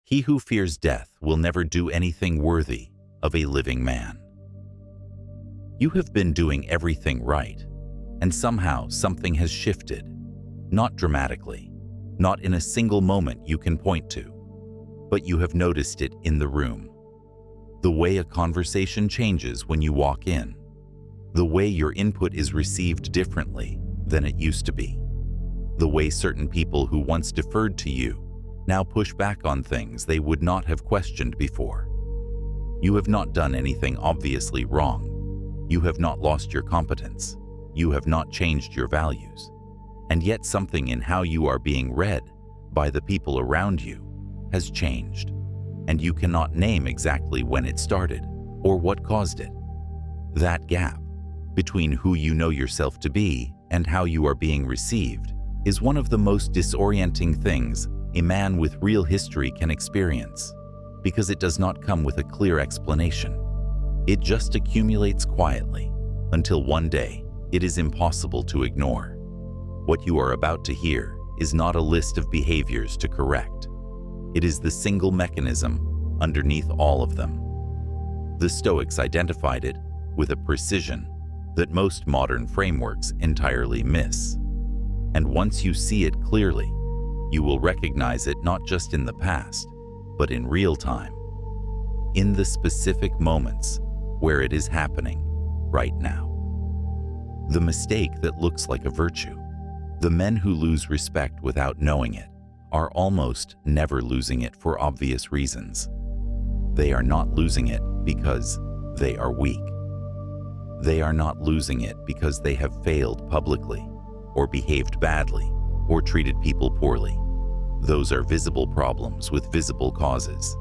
He who fears death will never do anything worthy of a living man. You have been doing everything right, and somehow something has shifted. Not dramatically, not in a single moment you can point to, but you have noticed it in the room. The way a conversation changes when you walk in, the way your input is received differently than it used to be, the way certain people who once deferred to you now push back on things they would not have questioned before. You have not done anything obviously wrong. You have not lost your competence. You have not changed your values. And yet something in how you are being read by the people around you has changed, and you cannot name exactly when it started or what caused it. That gap between who you know yourself to be and how you are being received is one of the most disorienting things a man with real history can experience, because it does not come with a clear explanation. It just accumulates quietly until one day it is impossible to ignore. What you are about to hear is not a list of behaviors to correct. It is the single mechanism underneath all of them. The Stoics identified it with a precision that most modern frameworks entirely miss. And once you see it clearly, you will recognize it not just in the past, but in real time, in the specific moments where it is happening right now. The mistake that looks like a virtue, the men who lose respect without knowing it, are almost never losing it for obvious reasons. They are not losing it because they are weak. They are not losing it because they have failed publicly, or behaved badly, or treated people poorly. Those are visible problems with visible causes.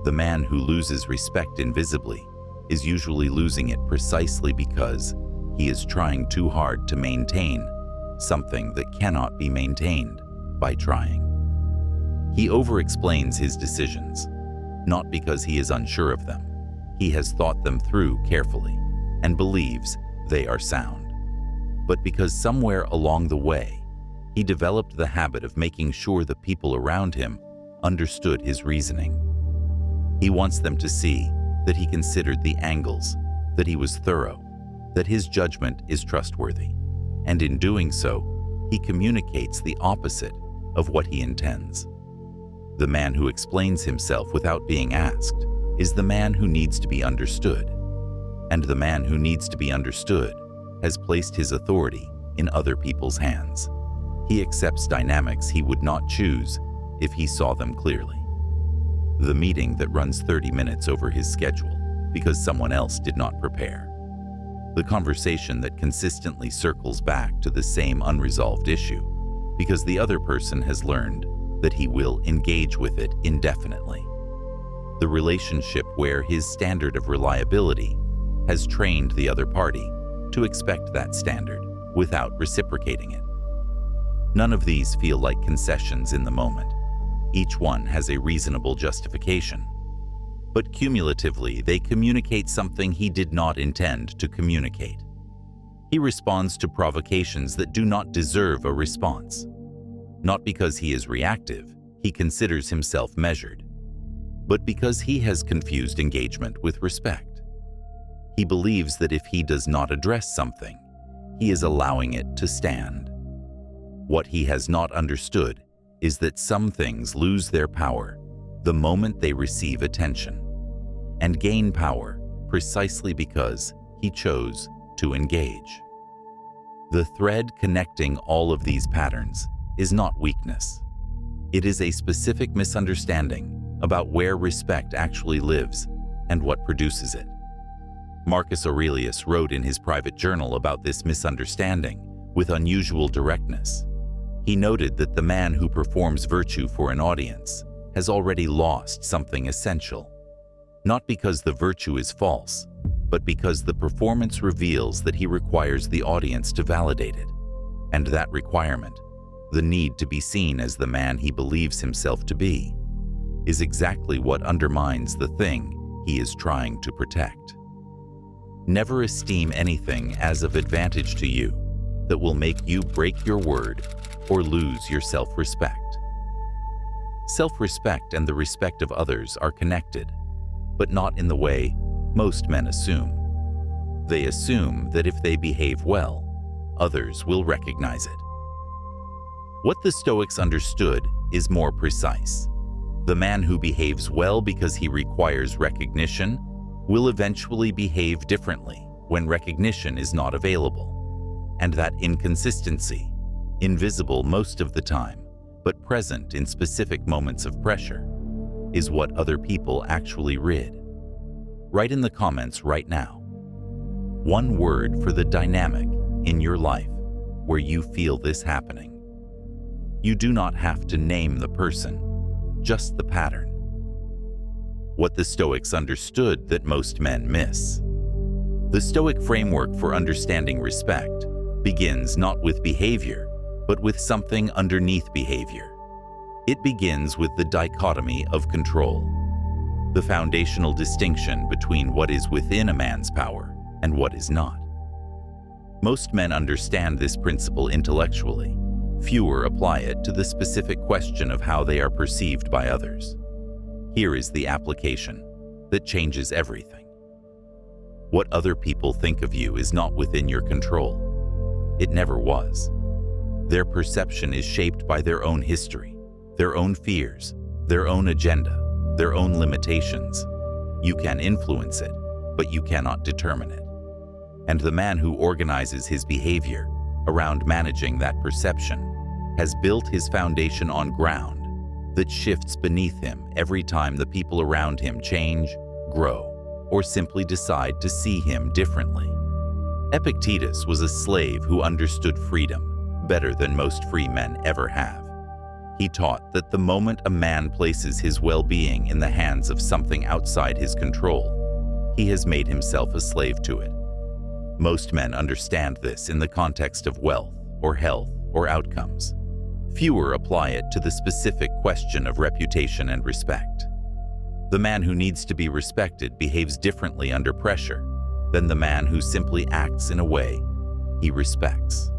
The man who loses respect invisibly is usually losing it precisely because he is trying too hard to maintain something that cannot be maintained by trying. He over-explains his decisions, not because he is unsure of them. He has thought them through carefully and believes they are sound, but because somewhere along the way, he developed the habit of making sure the people around him understood his reasoning. He wants them to see that he considered the angles, that he was thorough, that his judgment is trustworthy, and in doing so, he communicates the opposite of what he intends. The man who explains himself without being asked is the man who needs to be understood, and the man who needs to be understood has placed his authority in other people's hands. He accepts dynamics he would not choose if he saw them clearly. The meeting that runs 30 minutes over his schedule because someone else did not prepare. The conversation that consistently circles back to the same unresolved issue because the other person has learned that he will engage with it indefinitely. The relationship where his standard of reliability has trained the other party to expect that standard without reciprocating it. None of these feel like concessions in the moment. Each one has a reasonable justification. But cumulatively, they communicate something he did not intend to communicate. He responds to provocations that do not deserve a response. Not because he is reactive, he considers himself measured, but because he has confused engagement with respect. He believes that if he does not address something, he is allowing it to stand. What he has not understood is that some things lose their power the moment they receive attention, and gain power precisely because he chose to engage. The thread connecting all of these patterns is not weakness. It is a specific misunderstanding about where respect actually lives and what produces it. Marcus Aurelius wrote in his private journal about this misunderstanding with unusual directness. He noted that the man who performs virtue for an audience has already lost something essential, not because the virtue is false, but because the performance reveals that he requires the audience to validate it, and that requirement, the need to be seen as the man he believes himself to be, is exactly what undermines the thing he is trying to protect. Never esteem anything as of advantage to you that will make you break your word or lose your self-respect. Self-respect and the respect of others are connected, but not in the way most men assume. They assume that if they behave well, others will recognize it. What the Stoics understood is more precise. The man who behaves well because he requires recognition will eventually behave differently when recognition is not available, and that inconsistency, invisible most of the time, but present in specific moments of pressure, is what other people actually read. Write in the comments right now one word for the dynamic in your life where you feel this happening. You do not have to name the person, just the pattern. What the Stoics understood that most men miss. The Stoic framework for understanding respect begins not with behavior, but with something underneath behavior. It begins with the dichotomy of control, the foundational distinction between what is within a man's power and what is not. Most men understand this principle intellectually. Fewer apply it to the specific question of how they are perceived by others. Here is the application that changes everything. What other people think of you is not within your control. It never was. Their perception is shaped by their own history, their own fears, their own agenda, their own limitations. You can influence it, but you cannot determine it. And the man who organizes his behavior around managing that perception has built his foundation on ground that shifts beneath him every time the people around him change, grow, or simply decide to see him differently. Epictetus was a slave who understood freedom better than most free men ever have. He taught that the moment a man places his well-being in the hands of something outside his control, he has made himself a slave to it. Most men understand this in the context of wealth or health or outcomes. Fewer apply it to the specific question of reputation and respect. The man who needs to be respected behaves differently under pressure than the man who simply acts in a way he respects.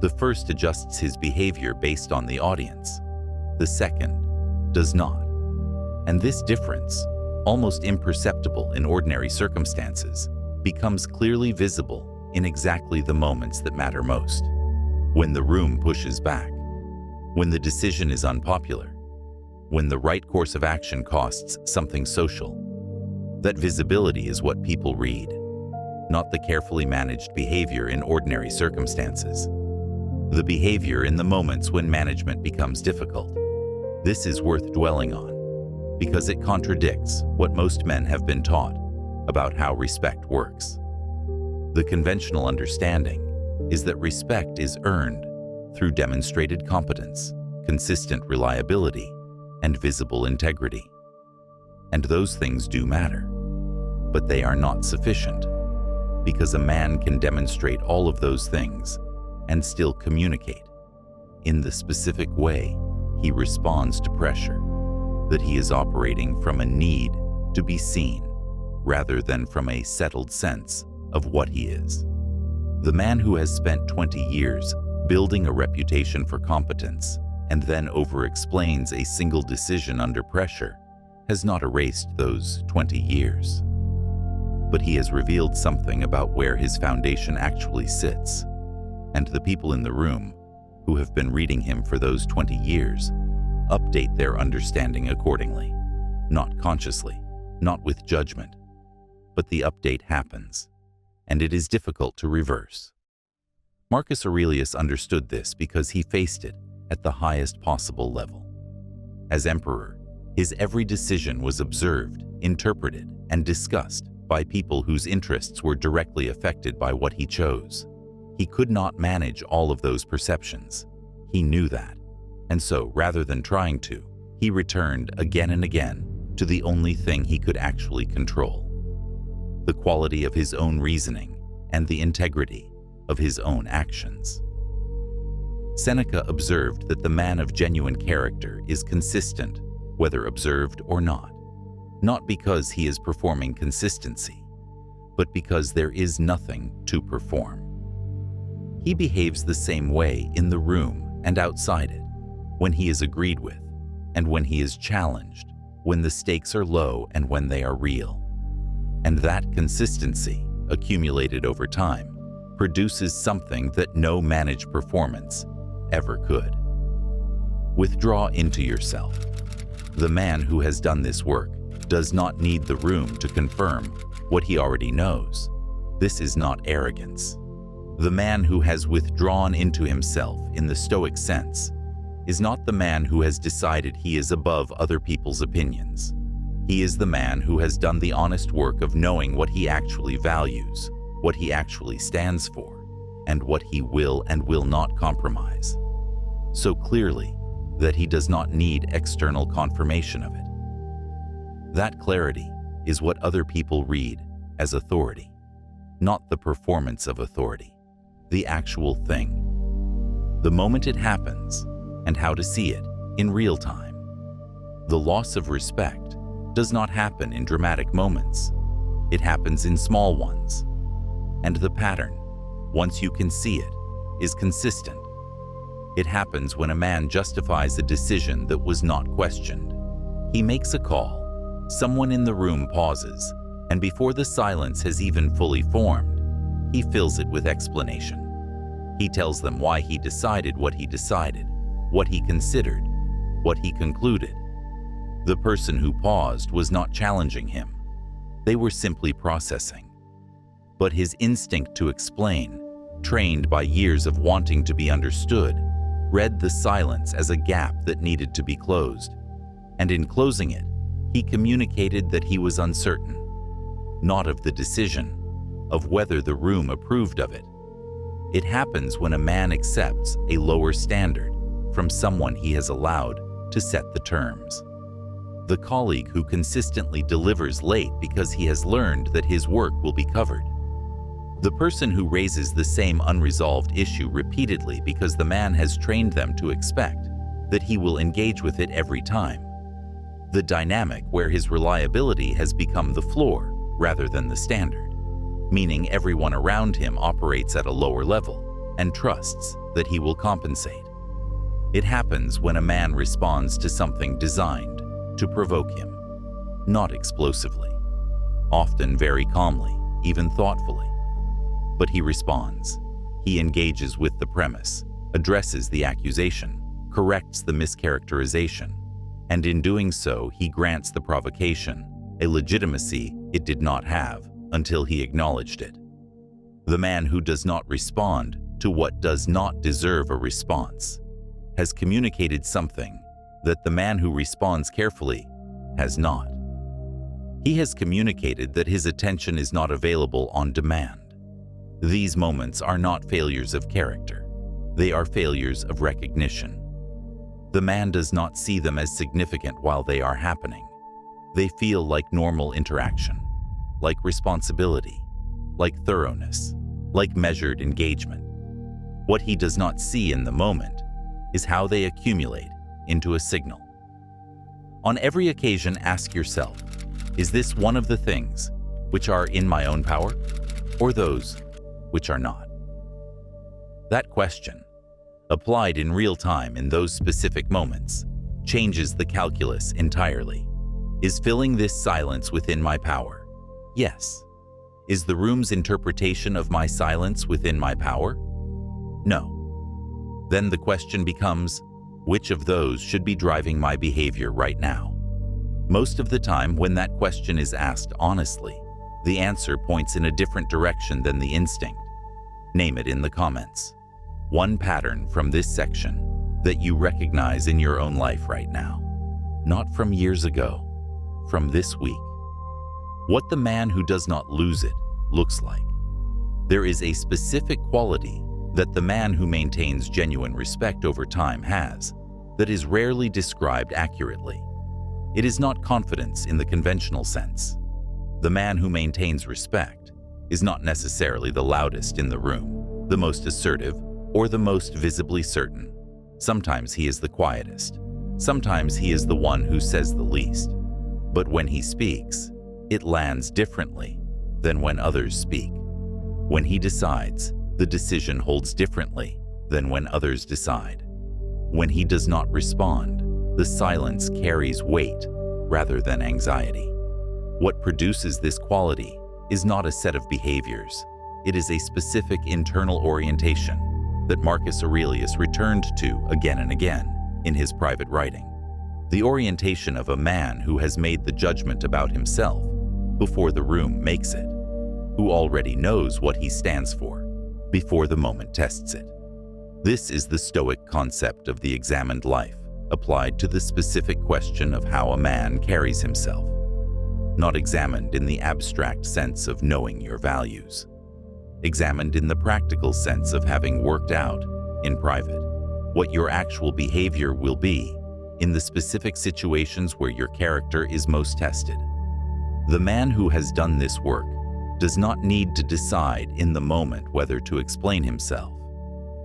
The first adjusts his behavior based on the audience. The second does not. And this difference, almost imperceptible in ordinary circumstances, becomes clearly visible in exactly the moments that matter most. When the room pushes back, when the decision is unpopular, when the right course of action costs something social. That visibility is what people read, not the carefully managed behavior in ordinary circumstances. The behavior in the moments when management becomes difficult. This is worth dwelling on, because it contradicts what most men have been taught about how respect works. The conventional understanding is that respect is earned through demonstrated competence, consistent reliability, and visible integrity. And those things do matter, but they are not sufficient, because a man can demonstrate all of those things and still communicate in the specific way he responds to pressure, that he is operating from a need to be seen rather than from a settled sense of what he is. The man who has spent 20 years building a reputation for competence and then over-explains a single decision under pressure has not erased those 20 years. But he has revealed something about where his foundation actually sits, and the people in the room who have been reading him for those 20 years update their understanding accordingly, not consciously, not with judgment, but the update happens, and it is difficult to reverse. Marcus Aurelius understood this because he faced it at the highest possible level. As emperor, his every decision was observed, interpreted, and discussed by people whose interests were directly affected by what he chose. He could not manage all of those perceptions. He knew that. And so, rather than trying to, he returned again and again to the only thing he could actually control: the quality of his own reasoning and the integrity of his own actions. Seneca observed that the man of genuine character is consistent, whether observed or not because he is performing consistency, but because there is nothing to perform. He behaves the same way in the room and outside it, when he is agreed with, and when he is challenged, when the stakes are low and when they are real. And that consistency, accumulated over time, produces something that no managed performance ever could. Withdraw into yourself. The man who has done this work does not need the room to confirm what he already knows. This is not arrogance. The man who has withdrawn into himself in the Stoic sense is not the man who has decided he is above other people's opinions. He is the man who has done the honest work of knowing what he actually values, what he actually stands for, and what he will and will not compromise. So clearly that he does not need external confirmation of it. That clarity is what other people read as authority, not the performance of authority, the actual thing, the moment it happens, and how to see it in real time. The loss of respect does not happen in dramatic moments. It happens in small ones. And the pattern, once you can see it, is consistent. It happens when a man justifies a decision that was not questioned. He makes a call, someone in the room pauses, and before the silence has even fully formed, he fills it with explanation. He tells them why he decided, what he considered, what he concluded. The person who paused was not challenging him. They were simply processing. But his instinct to explain, trained by years of wanting to be understood, read the silence as a gap that needed to be closed. And in closing it, he communicated that he was uncertain, not of the decision, of whether the room approved of it. It happens when a man accepts a lower standard from someone he has allowed to set the terms. The colleague who consistently delivers late because he has learned that his work will be covered. The person who raises the same unresolved issue repeatedly because the man has trained them to expect that he will engage with it every time. The dynamic where his reliability has become the floor rather than the standard, meaning everyone around him operates at a lower level and trusts that he will compensate. It happens when a man responds to something designed to provoke him, not explosively, often very calmly, even thoughtfully. But he responds. He engages with the premise, addresses the accusation, corrects the mischaracterization, and in doing so, he grants the provocation a legitimacy it did not have until he acknowledged it. The man who does not respond to what does not deserve a response has communicated something that the man who responds carefully has not. He has communicated that his attention is not available on demand. These moments are not failures of character. They are failures of recognition. The man does not see them as significant while they are happening. They feel like normal interaction, like responsibility, like thoroughness, like measured engagement. What he does not see in the moment is how they accumulate into a signal. On every occasion, ask yourself, is this one of the things which are in my own power, or those which are not? That question, applied in real time in those specific moments, changes the calculus entirely. Is filling this silence within my power? Yes. Is the room's interpretation of my silence within my power? No. Then the question becomes, which of those should be driving my behavior right now? Most of the time, when that question is asked honestly, the answer points in a different direction than the instinct. Name it in the comments. One pattern from this section that you recognize in your own life right now, not from years ago, from this week. What the man who does not lose it looks like. There is a specific quality that the man who maintains genuine respect over time has that is rarely described accurately. It is not confidence in the conventional sense. The man who maintains respect is not necessarily the loudest in the room, the most assertive, or the most visibly certain. Sometimes he is the quietest. Sometimes he is the one who says the least. But when he speaks, it lands differently than when others speak. When he decides, the decision holds differently than when others decide. When he does not respond, the silence carries weight rather than anxiety. What produces this quality is not a set of behaviors. It is a specific internal orientation that Marcus Aurelius returned to again and again in his private writing. The orientation of a man who has made the judgment about himself before the room makes it, who already knows what he stands for before the moment tests it. This is the Stoic concept of the examined life, applied to the specific question of how a man carries himself, not examined in the abstract sense of knowing your values, examined in the practical sense of having worked out, in private, what your actual behavior will be in the specific situations where your character is most tested. The man who has done this work does not need to decide in the moment whether to explain himself.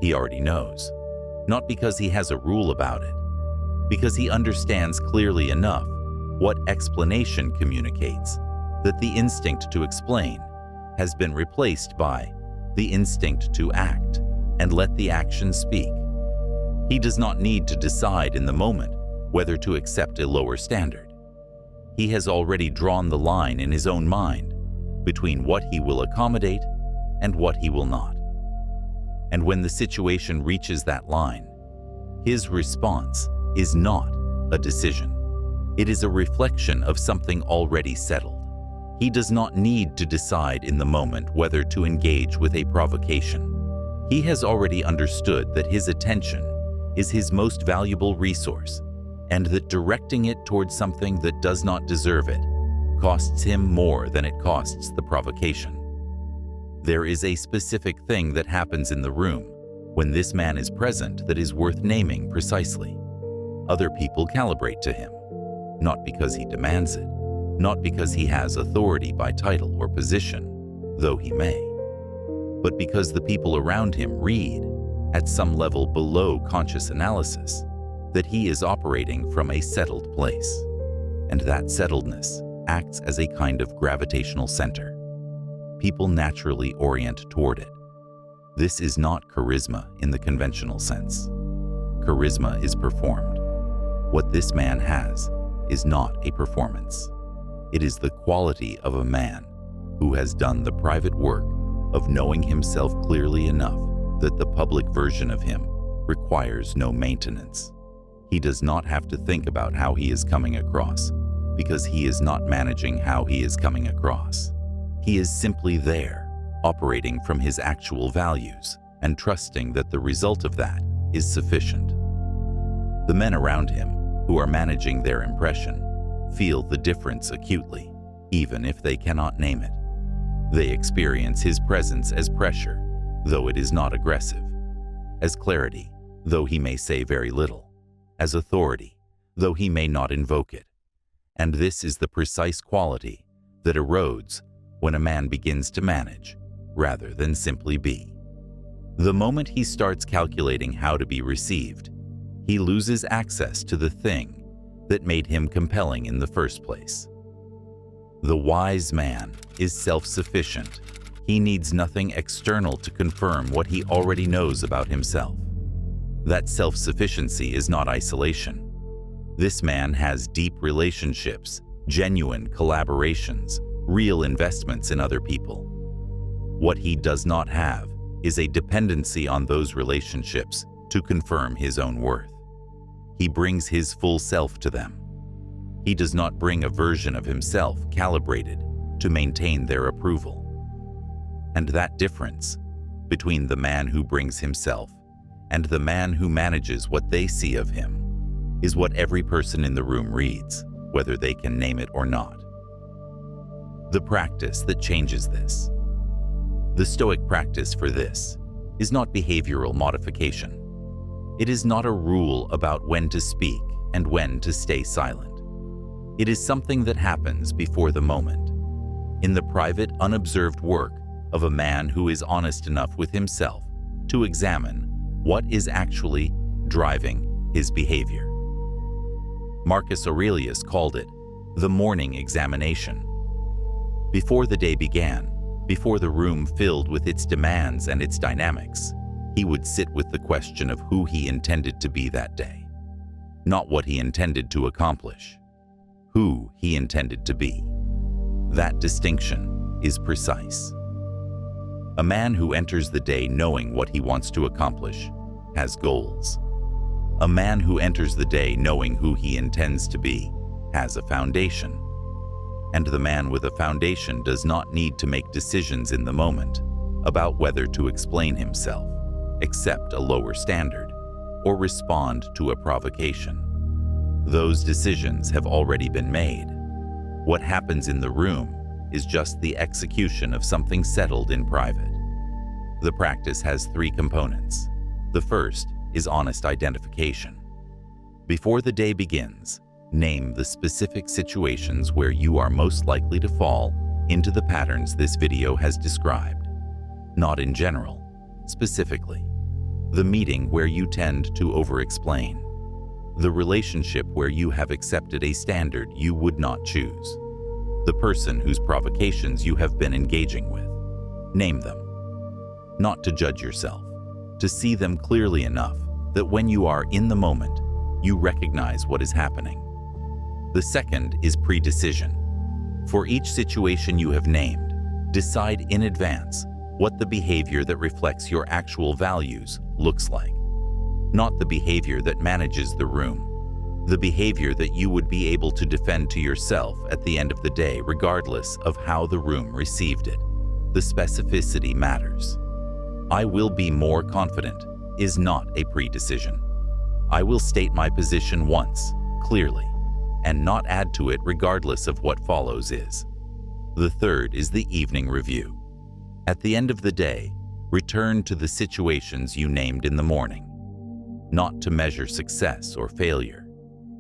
He already knows, not because he has a rule about it, because he understands clearly enough what explanation communicates that the instinct to explain has been replaced by the instinct to act and let the action speak. He does not need to decide in the moment whether to accept a lower standard. He has already drawn the line in his own mind between what he will accommodate and what he will not. And when the situation reaches that line, his response is not a decision. It is a reflection of something already settled. He does not need to decide in the moment whether to engage with a provocation. He has already understood that his attention is his most valuable resource, and that directing it towards something that does not deserve it costs him more than it costs the provocation. There is a specific thing that happens in the room when this man is present that is worth naming precisely. Other people calibrate to him, not because he demands it, not because he has authority by title or position, though he may, but because the people around him read, at some level below conscious analysis, that he is operating from a settled place, and that settledness acts as a kind of gravitational center. People naturally orient toward it. This is not charisma in the conventional sense. Charisma is performed. What this man has is not a performance. It is the quality of a man who has done the private work of knowing himself clearly enough that the public version of him requires no maintenance. He does not have to think about how he is coming across, because he is not managing how he is coming across. He is simply there, operating from his actual values and trusting that the result of that is sufficient. The men around him, who are managing their impression, feel the difference acutely, even if they cannot name it. They experience his presence as pressure, though it is not aggressive, as clarity, though he may say very little, as authority, though he may not invoke it. And this is the precise quality that erodes when a man begins to manage, rather than simply be. The moment he starts calculating how to be received, he loses access to the thing that made him compelling in the first place. The wise man is self-sufficient. He needs nothing external to confirm what he already knows about himself. That self-sufficiency is not isolation. This man has deep relationships, genuine collaborations, real investments in other people. What he does not have is a dependency on those relationships to confirm his own worth. He brings his full self to them. He does not bring a version of himself calibrated to maintain their approval. And that difference between the man who brings himself and the man who manages what they see of him is what every person in the room reads, whether they can name it or not. The practice that changes this. The Stoic practice for this is not behavioral modification. It is not a rule about when to speak and when to stay silent. It is something that happens before the moment, in the private, unobserved work of a man who is honest enough with himself to examine what is actually driving his behavior. Marcus Aurelius called it the morning examination. Before the day began, before the room filled with its demands and its dynamics, he would sit with the question of who he intended to be that day. not what he intended to accomplish, who he intended to be. That distinction is precise. A man who enters the day knowing what he wants to accomplish has goals. A man who enters the day knowing who he intends to be has a foundation. And the man with a foundation does not need to make decisions in the moment about whether to explain himself, accept a lower standard, or respond to a provocation. Those decisions have already been made. What happens in the room is just the execution of something settled in private. The practice has three components. The first is honest identification. Before the day begins, name the specific situations where you are most likely to fall into the patterns this video has described. Not in general, specifically. The meeting where you tend to over-explain. The relationship where you have accepted a standard you would not choose. The person whose provocations you have been engaging with. Name them. Not to judge yourself, to see them clearly enough that when you are in the moment, you recognize what is happening. The second is pre-decision. For each situation you have named, decide in advance what the behavior that reflects your actual values looks like. Not the behavior that manages the room. The behavior that you would be able to defend to yourself at the end of the day regardless of how the room received it. The specificity matters. I will be more confident is not a pre-decision. I will state my position once, clearly, and not add to it regardless of what follows is. The third is the evening review. At the end of the day, return to the situations you named in the morning. Not to measure success or failure,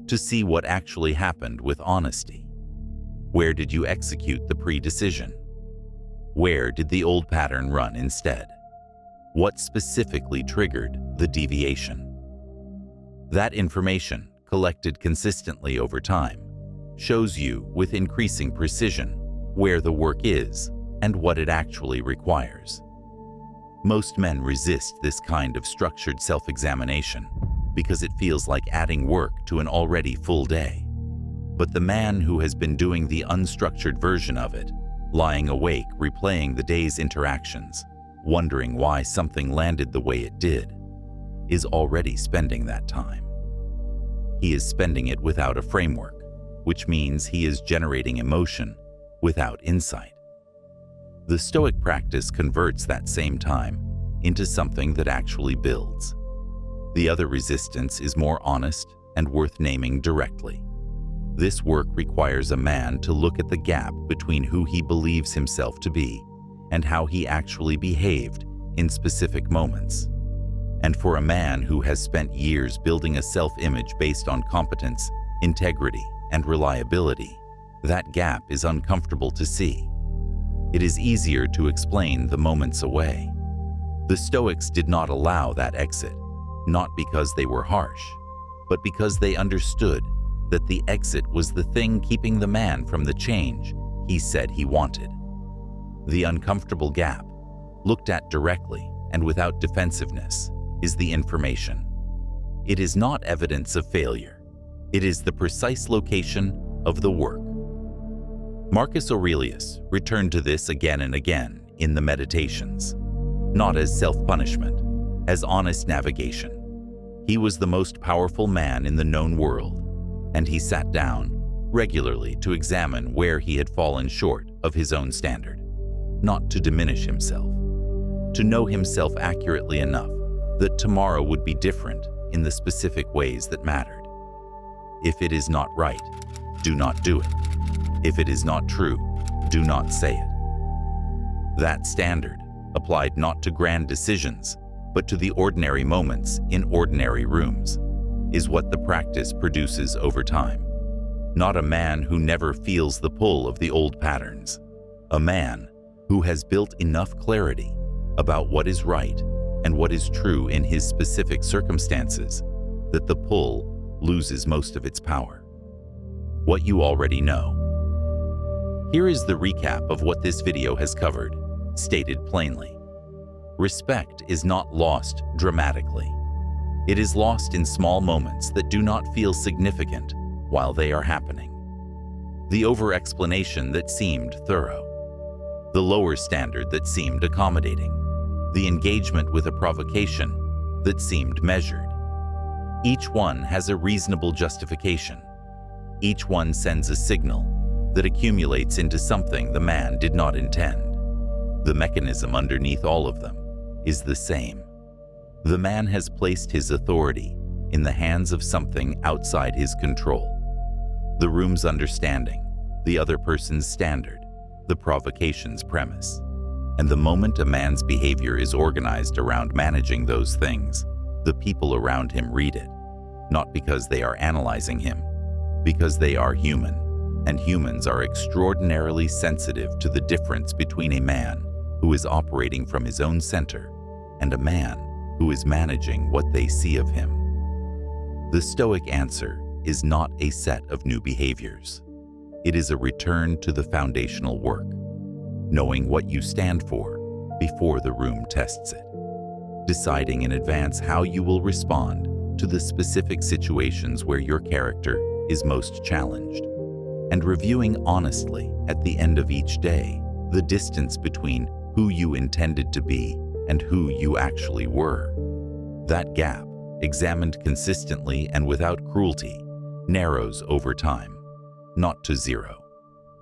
to see what actually happened with honesty. Where did you execute the pre-decision? Where did the old pattern run instead? What specifically triggered the deviation? That information, collected consistently over time, shows you with increasing precision where the work is and what it actually requires. Most men resist this kind of structured self-examination because it feels like adding work to an already full day. But the man who has been doing the unstructured version of it, lying awake replaying the day's interactions, wondering why something landed the way it did, is already spending that time. He is spending it without a framework, which means he is generating emotion without insight. The Stoic practice converts that same time into something that actually builds. The other resistance is more honest and worth naming directly. This work requires a man to look at the gap between who he believes himself to be and how he actually behaved in specific moments. And for a man who has spent years building a self-image based on competence, integrity, and reliability, that gap is uncomfortable to see. It is easier to explain the moments away. The Stoics did not allow that exit, not because they were harsh, but because they understood that the exit was the thing keeping the man from the change he said he wanted. The uncomfortable gap, looked at directly and without defensiveness, is the information. It is not evidence of failure. It is the precise location of the work. Marcus Aurelius returned to this again and again in the Meditations, not as self-punishment, as honest navigation. He was the most powerful man in the known world, and he sat down regularly to examine where he had fallen short of his own standard, not to diminish himself, to know himself accurately enough that tomorrow would be different in the specific ways that mattered. If it is not right, do not do it. If it is not true, do not say it. That standard, applied not to grand decisions, but to the ordinary moments in ordinary rooms, is what the practice produces over time. Not a man who never feels the pull of the old patterns. A man who has built enough clarity about what is right and what is true in his specific circumstances that the pull loses most of its power. What you already know. Here is the recap of what this video has covered, stated plainly. Respect is not lost dramatically. It is lost in small moments that do not feel significant while they are happening. The over-explanation that seemed thorough. The lower standard that seemed accommodating. The engagement with a provocation that seemed measured. Each one has a reasonable justification. Each one sends a signal that accumulates into something the man did not intend. The mechanism underneath all of them is the same. The man has placed his authority in the hands of something outside his control. The room's understanding, the other person's standard, the provocation's premise. And the moment a man's behavior is organized around managing those things, the people around him read it, not because they are analyzing him, because they are human, and humans are extraordinarily sensitive to the difference between a man who is operating from his own center and a man who is managing what they see of him. The Stoic answer is not a set of new behaviors. It is a return to the foundational work, knowing what you stand for before the room tests it, deciding in advance how you will respond to the specific situations where your character is most challenged, and reviewing honestly at the end of each day the distance between who you intended to be and who you actually were. That gap, examined consistently and without cruelty, narrows over time, not to zero,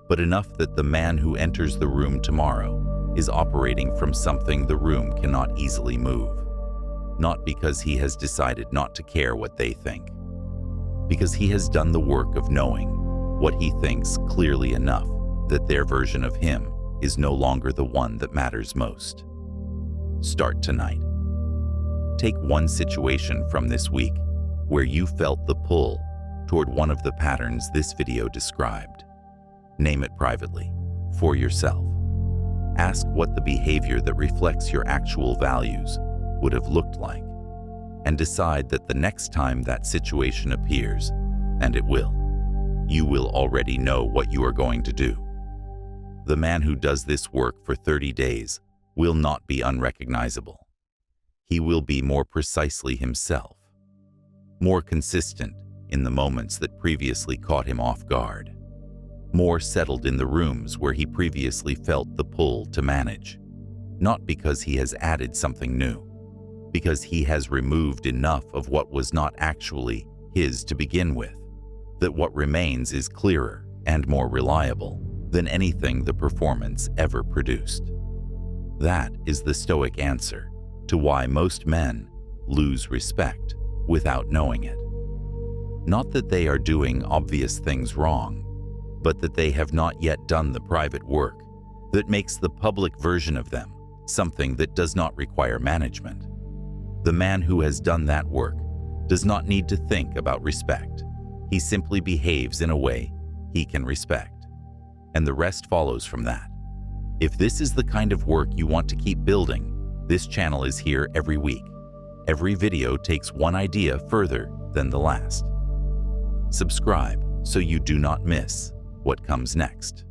but enough that the man who enters the room tomorrow is operating from something the room cannot easily move, not because he has decided not to care what they think, because he has done the work of knowing what he thinks clearly enough that their version of him is no longer the one that matters most. Start tonight. Take one situation from this week where you felt the pull toward one of the patterns this video described. Name it privately, for yourself. Ask what the behavior that reflects your actual values would have looked like, and decide that the next time that situation appears, and it will, you will already know what you are going to do. The man who does this work for 30 days will not be unrecognizable. He will be more precisely himself, more consistent in the moments that previously caught him off guard, more settled in the rooms where he previously felt the pull to manage, not because he has added something new, because he has removed enough of what was not actually his to begin with, that what remains is clearer and more reliable than anything the performance ever produced. That is the Stoic answer to why most men lose respect without knowing it. Not that they are doing obvious things wrong, but that they have not yet done the private work that makes the public version of them something that does not require management. The man who has done that work does not need to think about respect. He simply behaves in a way he can respect, and the rest follows from that. If this is the kind of work you want to keep building, this channel is here every week. Every video takes one idea further than the last. Subscribe so you do not miss what comes next.